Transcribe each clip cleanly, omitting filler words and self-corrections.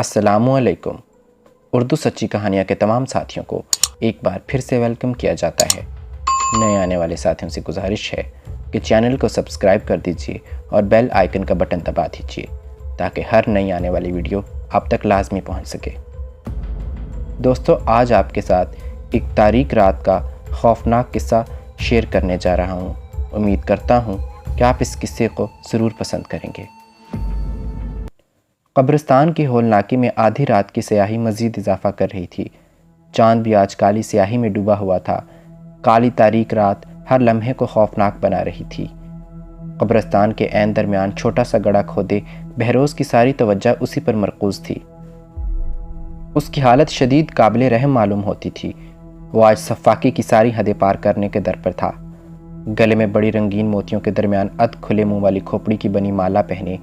السلام علیکم۔ اردو سچی کہانیاں کے تمام ساتھیوں کو ایک بار پھر سے ویلکم کیا جاتا ہے۔ نئے آنے والے ساتھیوں سے گزارش ہے کہ چینل کو سبسکرائب کر دیجیے اور بیل آئیکن کا بٹن دبا دیجیے تاکہ ہر نئی آنے والی ویڈیو آپ تک لازمی پہنچ سکے۔ دوستو، آج آپ کے ساتھ ایک تاریک رات کا خوفناک قصہ شیئر کرنے جا رہا ہوں۔ امید کرتا ہوں کہ آپ اس قصے کو ضرور پسند کریں گے۔ قبرستان کی ہولناکی میں آدھی رات کی سیاہی مزید اضافہ کر رہی تھی۔ چاند بھی آج کالی سیاہی میں ڈوبا ہوا تھا۔ کالی تاریک رات ہر لمحے کو خوفناک بنا رہی تھی۔ قبرستان کے عین درمیان چھوٹا سا گڑھا کھودے بہروز کی ساری توجہ اسی پر مرکوز تھی۔ اس کی حالت شدید قابل رحم معلوم ہوتی تھی۔ وہ آج صفاقی کی ساری حدیں پار کرنے کے در پر تھا۔ گلے میں بڑی رنگین موتیوں کے درمیان کھلے منہ والی کھوپڑی کی بنی مالا پہنے،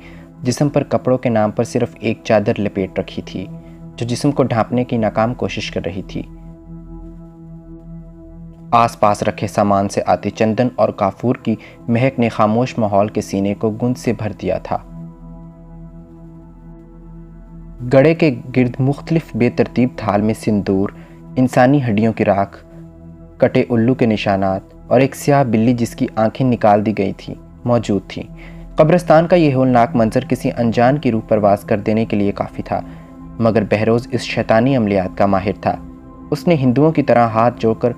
جسم پر کپڑوں کے نام پر صرف ایک چادر لپیٹ رکھی تھی جو جسم کو ڈھانپنے کی ناکام کوشش کر رہی تھی۔ آس پاس رکھے سامان سے آتی چندن اور کافور کی مہک نے خاموش ماحول کے سینے کو گند سے بھر دیا تھا۔ گڑھے کے گرد مختلف بے ترتیب تھال میں سندور، انسانی ہڈیوں کی راکھ، کٹے الو کے نشانات اور ایک سیاہ بلی جس کی آنکھیں نکال دی گئی تھیں موجود تھیں۔ قبرستان کا یہ ہولناک منظر کسی انجان کی روح پرواز کر دینے کے لیے کافی تھا، مگر بہروز اس شیطانی عملیات کا ماہر تھا۔ اس نے ہندوؤں کی طرح ہاتھ جوڑ کر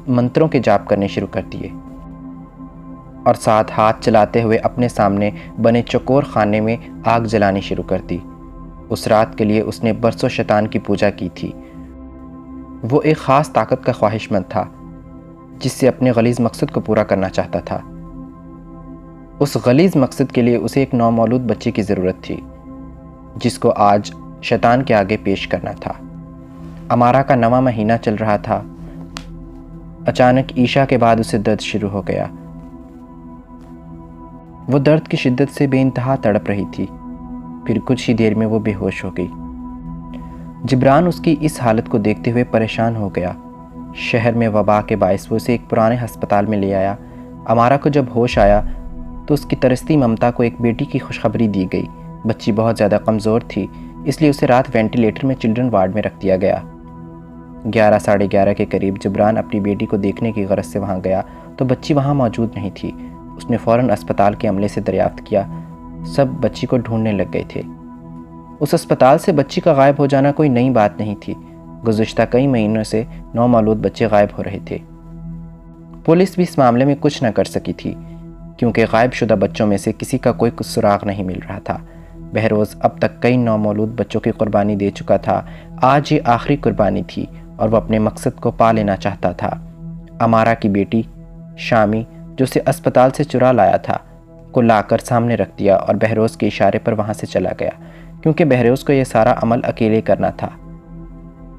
منتروں کے جاپ کرنے شروع کر دیے اور ساتھ ہاتھ چلاتے ہوئے اپنے سامنے بنے چکور خانے میں آگ جلانی شروع کر دی۔ اس رات کے لیے اس نے برسوں شیطان کی پوجا کی تھی۔ وہ ایک خاص طاقت کا خواہش مند تھا جس سے اپنے غلیظ مقصد کو پورا کرنا چاہتا تھا۔ اس غلیظ مقصد کے لیے اسے ایک نومولود بچے کی ضرورت تھی جس کو آج شیطان کے آگے پیش کرنا تھا۔ امارا کا 9واں مہینہ چل رہا تھا۔ اچانک عشاء کے بعد اسے درد شروع ہو گیا۔ وہ درد کی شدت سے بے انتہا تڑپ رہی تھی۔ پھر کچھ ہی دیر میں وہ بے ہوش ہو گئی۔ جبران اس کی اس حالت کو دیکھتے ہوئے پریشان ہو گیا۔ شہر میں وبا کے باعث وہ اسے ایک پرانے ہسپتال میں لے آیا۔ امارا کو جب ہوش آیا تو اس کی ترستی ممتا کو ایک بیٹی کی خوشخبری دی گئی۔ بچی بہت زیادہ کمزور تھی، اس لیے اسے رات وینٹیلیٹر میں چلڈرن وارڈ میں رکھ دیا گیا۔ 11 ساڑھے 11 کے قریب جبران اپنی بیٹی کو دیکھنے کی غرض سے وہاں گیا تو بچی وہاں موجود نہیں تھی۔ اس نے فوراً اسپتال کے عملے سے دریافت کیا۔ سب بچی کو ڈھونڈنے لگ گئے تھے۔ اس اسپتال سے بچی کا غائب ہو جانا کوئی نئی بات نہیں تھی۔ گزشتہ کئی مہینوں سے نومولود بچے غائب ہو رہے تھے۔ پولیس بھی اس معاملے میں کچھ نہ کر سکی تھی کیونکہ غائب شدہ بچوں میں سے کسی کا کوئی سراغ نہیں مل رہا تھا۔ بہروز اب تک کئی نومولود بچوں کی قربانی دے چکا تھا۔ آج یہ آخری قربانی تھی اور وہ اپنے مقصد کو پا لینا چاہتا تھا۔ امارا کی بیٹی شامی جو اسے اسپتال سے چرا لایا تھا کو لا کر سامنے رکھ دیا اور بہروز کے اشارے پر وہاں سے چلا گیا کیونکہ بہروز کو یہ سارا عمل اکیلے کرنا تھا۔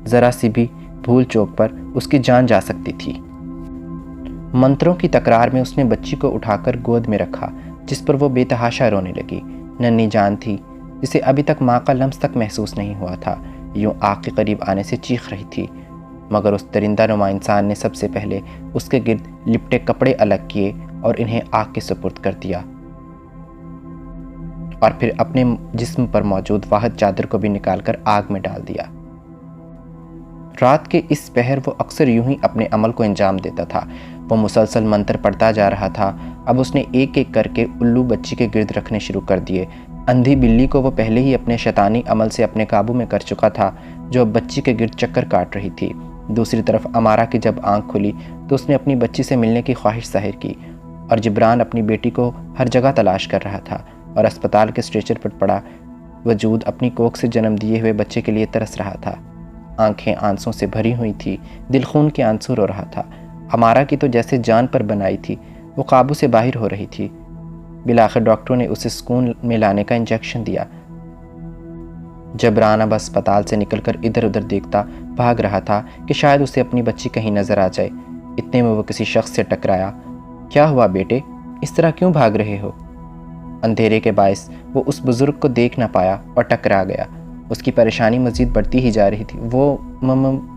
ذرا سی بھی بھول چوک پر اس کی جان جا سکتی تھی۔ منتروں کی تکرار میں اس نے بچی کو اٹھا کر گود میں رکھا جس پر وہ بے تحاشا رونے لگی۔ ننھی جان تھی جسے ابھی تک ماں کا لمس تک محسوس نہیں ہوا تھا، یوں آگ کے قریب آنے سے چیخ رہی تھی، مگر اس درندہ نما انسان نے سب سے پہلے اس کے گرد لپٹے کپڑے الگ کیے اور انہیں آگ کے سپرد کر دیا اور پھر اپنے جسم پر موجود واحد چادر کو بھی نکال کر آگ میں ڈال دیا۔ رات کے اس پہر وہ اکثر یوں ہی اپنے عمل کو انجام دیتا تھا۔ وہ مسلسل منتر پڑھتا جا رہا تھا۔ اب اس نے ایک ایک کر کے الو بچی کے گرد رکھنے شروع کر دیے۔ اندھی بلی کو وہ پہلے ہی اپنے شیطانی عمل سے اپنے قابو میں کر چکا تھا جو اب بچی کے گرد چکر کاٹ رہی تھی۔ دوسری طرف امارا کی جب آنکھ کھلی تو اس نے اپنی بچی سے ملنے کی خواہش ظاہر کی اور جبران اپنی بیٹی کو ہر جگہ تلاش کر رہا تھا اور اسپتال کے اسٹریچر پر پڑا وجود اپنی کوکھ سے جنم دیے ہوئے بچے کے لیے ترس رہا تھا۔ آنکھیں آنسوں سے بھری ہوئی تھی، دل خون کے آنسو رو رہا تھا۔ امارا کی تو جیسے جان پر بنائی تھی، وہ قابو سے باہر ہو رہی تھی۔ بالآخر ڈاکٹروں نے اسے سکون میں لانے کا انجیکشن دیا۔ جبران اب اسپتال سے نکل کر ادھر ادھر دیکھتا بھاگ رہا تھا کہ شاید اسے اپنی بچی کہیں نظر آ جائے۔ اتنے میں وہ کسی شخص سے ٹکرایا۔ کیا ہوا بیٹے؟ اس طرح کیوں بھاگ رہے ہو؟ اندھیرے کے باعث وہ اس بزرگ کو دیکھ نہ پایا اور ٹکرا گیا۔ اس کی پریشانی مزید بڑھتی ہی جا رہی تھی۔ وہ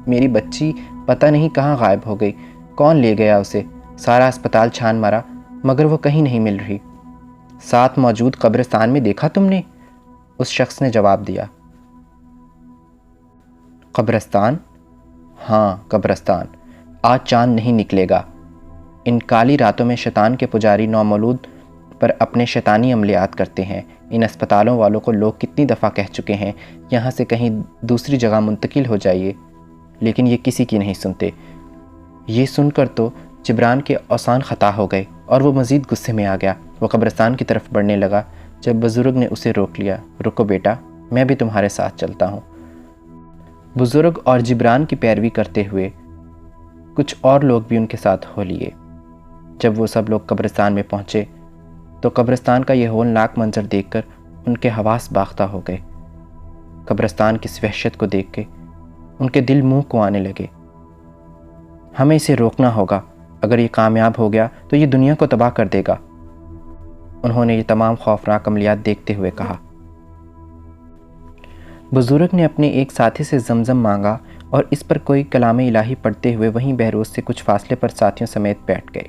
میری بچی پتہ نہیں کہاں غائب ہو گئی، کون لے گیا اسے؟ سارا اسپتال چھان مارا مگر وہ کہیں نہیں مل رہی۔ ساتھ موجود قبرستان میں دیکھا تم نے؟ اس شخص نے جواب دیا۔ قبرستان؟ ہاں قبرستان، آج چاند نہیں نکلے گا۔ ان کالی راتوں میں شیطان کے پجاری نومولود پر اپنے شیطانی عملیات کرتے ہیں۔ ان اسپتالوں والوں کو لوگ کتنی دفعہ کہہ چکے ہیں یہاں سے کہیں دوسری جگہ منتقل ہو جائیے، لیکن یہ کسی کی نہیں سنتے۔ یہ سن کر تو جبران کے اوسان خطا ہو گئے اور وہ مزید غصے میں آ گیا۔ وہ قبرستان کی طرف بڑھنے لگا جب بزرگ نے اسے روک لیا۔ رکو بیٹا، میں بھی تمہارے ساتھ چلتا ہوں۔ بزرگ اور جبران کی پیروی کرتے ہوئے کچھ اور لوگ بھی ان کے ساتھ ہو لیے۔ جب وہ سب لوگ قبرستان میں پہنچے تو قبرستان کا یہ ہولناک منظر دیکھ کر ان کے حواس باختہ ہو گئے۔ قبرستان کی اس وحشت کو دیکھ کے ان کے دل منہ کو آنے لگے۔ ہمیں اسے روکنا ہوگا، اگر یہ کامیاب ہو گیا تو یہ دنیا کو تباہ کر دے گا، انہوں نے یہ تمام خوفناک عملیات دیکھتے ہوئے کہا۔ بزرگ نے اپنے ایک ساتھی سے زمزم مانگا اور اس پر کوئی کلام الہی پڑھتے ہوئے وہیں بہروز سے کچھ فاصلے پر ساتھیوں سمیت بیٹھ گئے۔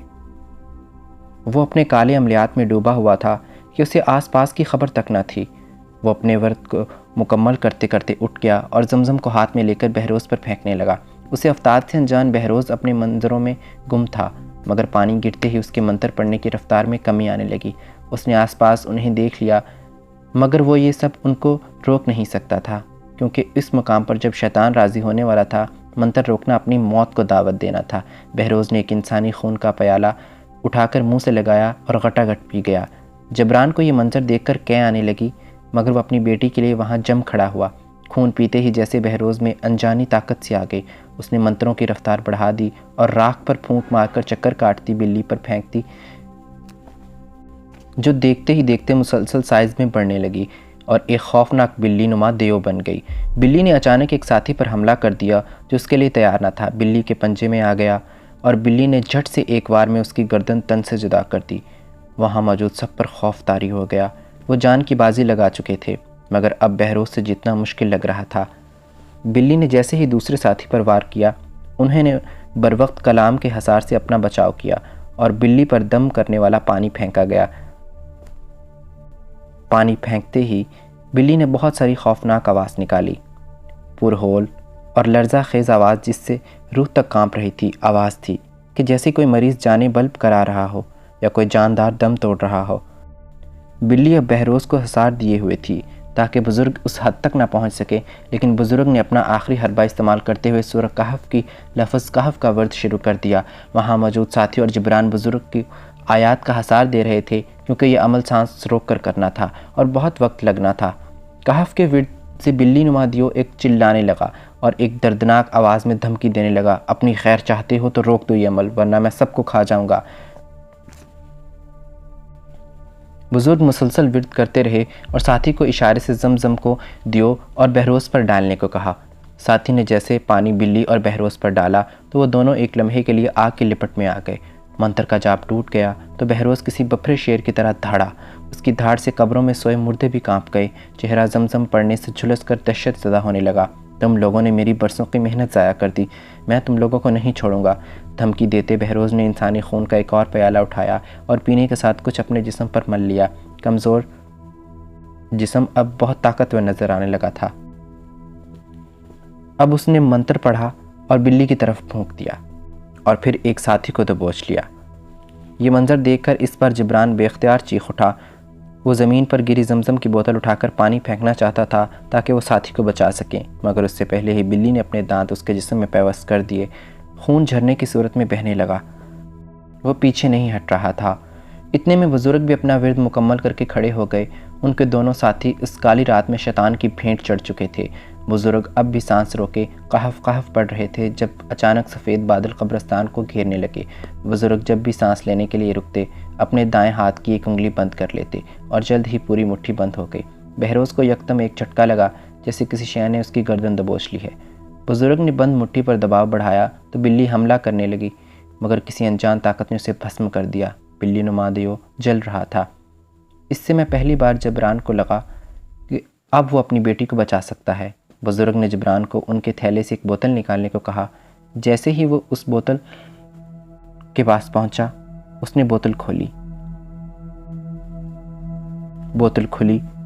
وہ اپنے کالے عملیات میں ڈوبا ہوا تھا کہ اسے آس پاس کی خبر تک نہ تھی۔ وہ اپنے ورد کو مکمل کرتے کرتے اٹھ گیا اور زمزم کو ہاتھ میں لے کر بہروز پر پھینکنے لگا۔ اسے افتاد سے انجان بہروز اپنے منظروں میں گم تھا، مگر پانی گرتے ہی اس کے منتر پڑھنے کی رفتار میں کمی آنے لگی۔ اس نے آس پاس انہیں دیکھ لیا، مگر وہ یہ سب ان کو روک نہیں سکتا تھا، کیونکہ اس مقام پر جب شیطان راضی ہونے والا تھا، منتر روکنا اپنی موت کو دعوت دینا تھا۔ بہروز نے ایک انسانی خون کا پیالہ اٹھا کر منہ سے لگایا اور گھٹا گھٹ پی گیا۔ جبران کو یہ منظر دیکھ کر کیں آنے لگی، مگر وہ اپنی بیٹی کے لیے وہاں جم کھڑا ہوا۔ خون پیتے ہی جیسے بہروز میں انجانی طاقت سی آ گئی۔ اس نے منتروں کی رفتار بڑھا دی اور راکھ پر پھونک مار کر چکر کاٹتی بلی پر پھینک دی، جو دیکھتے ہی دیکھتے مسلسل سائز میں بڑھنے لگی اور ایک خوفناک بلی نما دیو بن گئی۔ بلی نے اچانک ایک ساتھی پر حملہ کر دیا جو اس کے لیے تیار نہ تھا۔ بلی کے پنجے میں آ گیا اور بلی نے جھٹ سے ایک وار میں اس کی گردن تن سے جدا کر دی۔ وہاں موجود سب پر خوف طاری ہو گیا۔ وہ جان کی بازی لگا چکے تھے، مگر اب بہروز سے جتنا مشکل لگ رہا تھا۔ بلی نے جیسے ہی دوسرے ساتھی پر وار کیا، انہوں نے بروقت کلام کے حصار سے اپنا بچاؤ کیا اور بلی پر دم کرنے والا پانی پھینکا گیا۔ پانی پھینکتے ہی بلی نے بہت ساری خوفناک آواز نکالی، پرہول اور لرزہ خیز آواز جس سے روح تک کانپ رہی تھی۔ آواز تھی کہ جیسے کوئی مریض جانے بلب کرا رہا ہو یا کوئی جاندار دم توڑ رہا ہو۔ بلی اب بہروز کو حصار دیے ہوئے تھی تاکہ بزرگ اس حد تک نہ پہنچ سکے، لیکن بزرگ نے اپنا آخری حربہ استعمال کرتے ہوئے سورہ کہف کی لفظ کہف کا ورد شروع کر دیا۔ وہاں موجود ساتھی اور جبران بزرگ کی آیات کا حصار دے رہے تھے، کیونکہ یہ عمل سانس روک کر کرنا تھا اور بہت وقت لگنا تھا۔ کہف کے ورد سے بلی نما دیو ایک چلانے لگا اور ایک دردناک آواز میں دھمکی دینے لگا، اپنی خیر چاہتے ہو تو روک دو یہ عمل، ورنہ میں سب کو کھا جاؤں گا۔ بزرگ مسلسل ورد کرتے رہے اور ساتھی کو اشارے سے زمزم کو دیو اور بہروز پر ڈالنے کو کہا۔ ساتھی نے جیسے پانی بلی اور بہروز پر ڈالا تو وہ دونوں ایک لمحے کے لیے آگ کی لپٹ میں آ گئے۔ منتر کا جاپ ٹوٹ گیا تو بہروز کسی بپھرے شیر کی طرح دھاڑا۔ اس کی دھاڑ سے قبروں میں سوئے مردے بھی کانپ گئے۔ چہرہ زمزم پڑنے سے جھلس کر دہشت زدہ ہونے لگا۔ تم لوگوں نے میری برسوں کی محنت ضائع کر دی، میں تم لوگوں کو نہیں چھوڑوں گا۔ دھمکی دیتے بہروز نے انسانی خون کا ایک اور پیالہ اٹھایا اور پینے کے ساتھ کچھ اپنے جسم پر مل لیا۔ کمزور جسم اب بہت طاقتور نظر آنے لگا تھا۔ اب اس نے منتر پڑھا اور بلی کی طرف پھونک دیا اور پھر ایک ساتھی کو دبوچ لیا۔ یہ منظر دیکھ کر اس پر جبران بے اختیار چیخ اٹھا۔ وہ زمین پر گری زمزم کی بوتل اٹھا کر پانی پھینکنا چاہتا تھا تاکہ وہ ساتھی کو بچا سکیں، مگر اس سے پہلے ہی بلی نے اپنے دانت اس کے جسم میں پیوست کر دیے۔ خون جھرنے کی صورت میں بہنے لگا۔ وہ پیچھے نہیں ہٹ رہا تھا۔ اتنے میں بزرگ بھی اپنا ورد مکمل کر کے کھڑے ہو گئے۔ ان کے دونوں ساتھی اس کالی رات میں شیطان کی بھینٹ چڑھ چکے تھے۔ بزرگ اب بھی سانس روکے کہف کہف پڑھ رہے تھے جب اچانک سفید بادل قبرستان کو گھیرنے لگے۔ بزرگ جب بھی سانس لینے کے لیے رکتے، اپنے دائیں ہاتھ کی ایک انگلی بند کر لیتے اور جلد ہی پوری مٹھی بند ہو گئی۔ بہروز کو یکدم ایک جھٹکا لگا جیسے کسی شے نے اس کی گردن دبوچ لی ہے۔ بزرگ نے بند مٹھی پر دباؤ بڑھایا تو بلی حملہ کرنے لگی، مگر کسی انجان طاقت نے اسے بھسم کر دیا۔ بلی نما دیو جل رہا تھا۔ اس سے میں پہلی بار جبران کو لگا کہ اب وہ اپنی بیٹی کو بچا سکتا ہے۔ بزرگ نے جبران کو ان کے تھیلے سے ایک بوتل نکالنے کو کہا۔ جیسے ہی وہ اس بوتل کے پاس پہنچا، اس نے بوتل کھولی۔